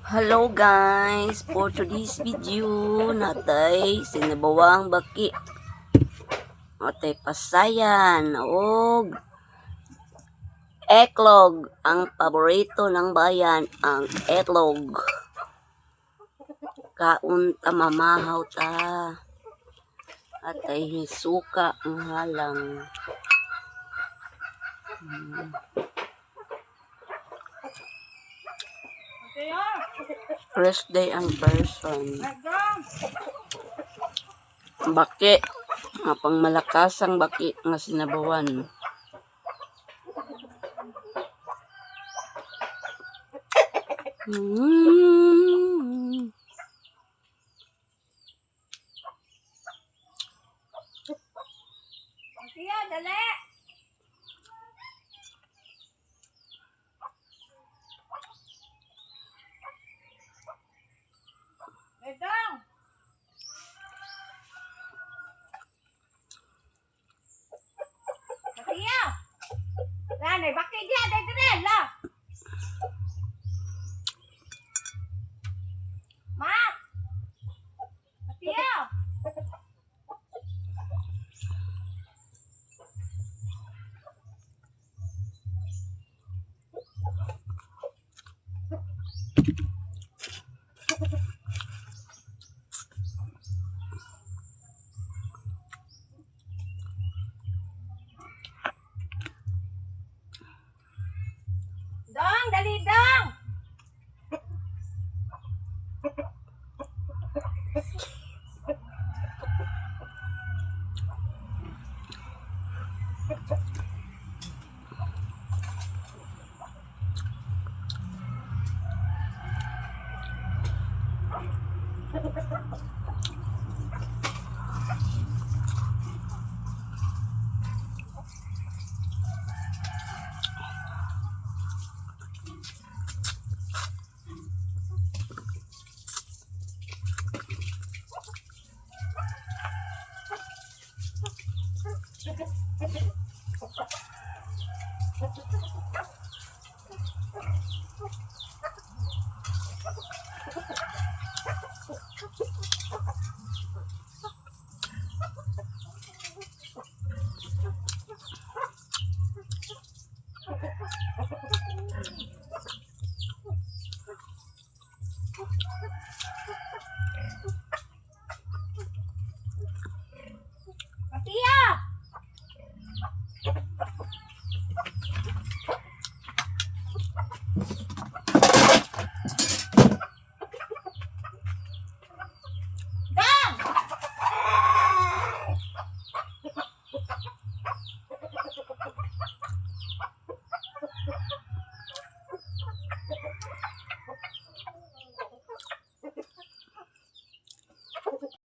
Hello guys, for today's video natay sinabawang baki natay pasayan og eklog. Ang paborito ng bayan ang eklog. Kaun ta mamahaw ta atay suka ang halang. First day ang person. Baki, pang malakasang baki nga sinabawan. Siya, dali! Edong! Siya! Lanay, bakit dia? Dali, la! Mak! Siya! Dong, dali dong!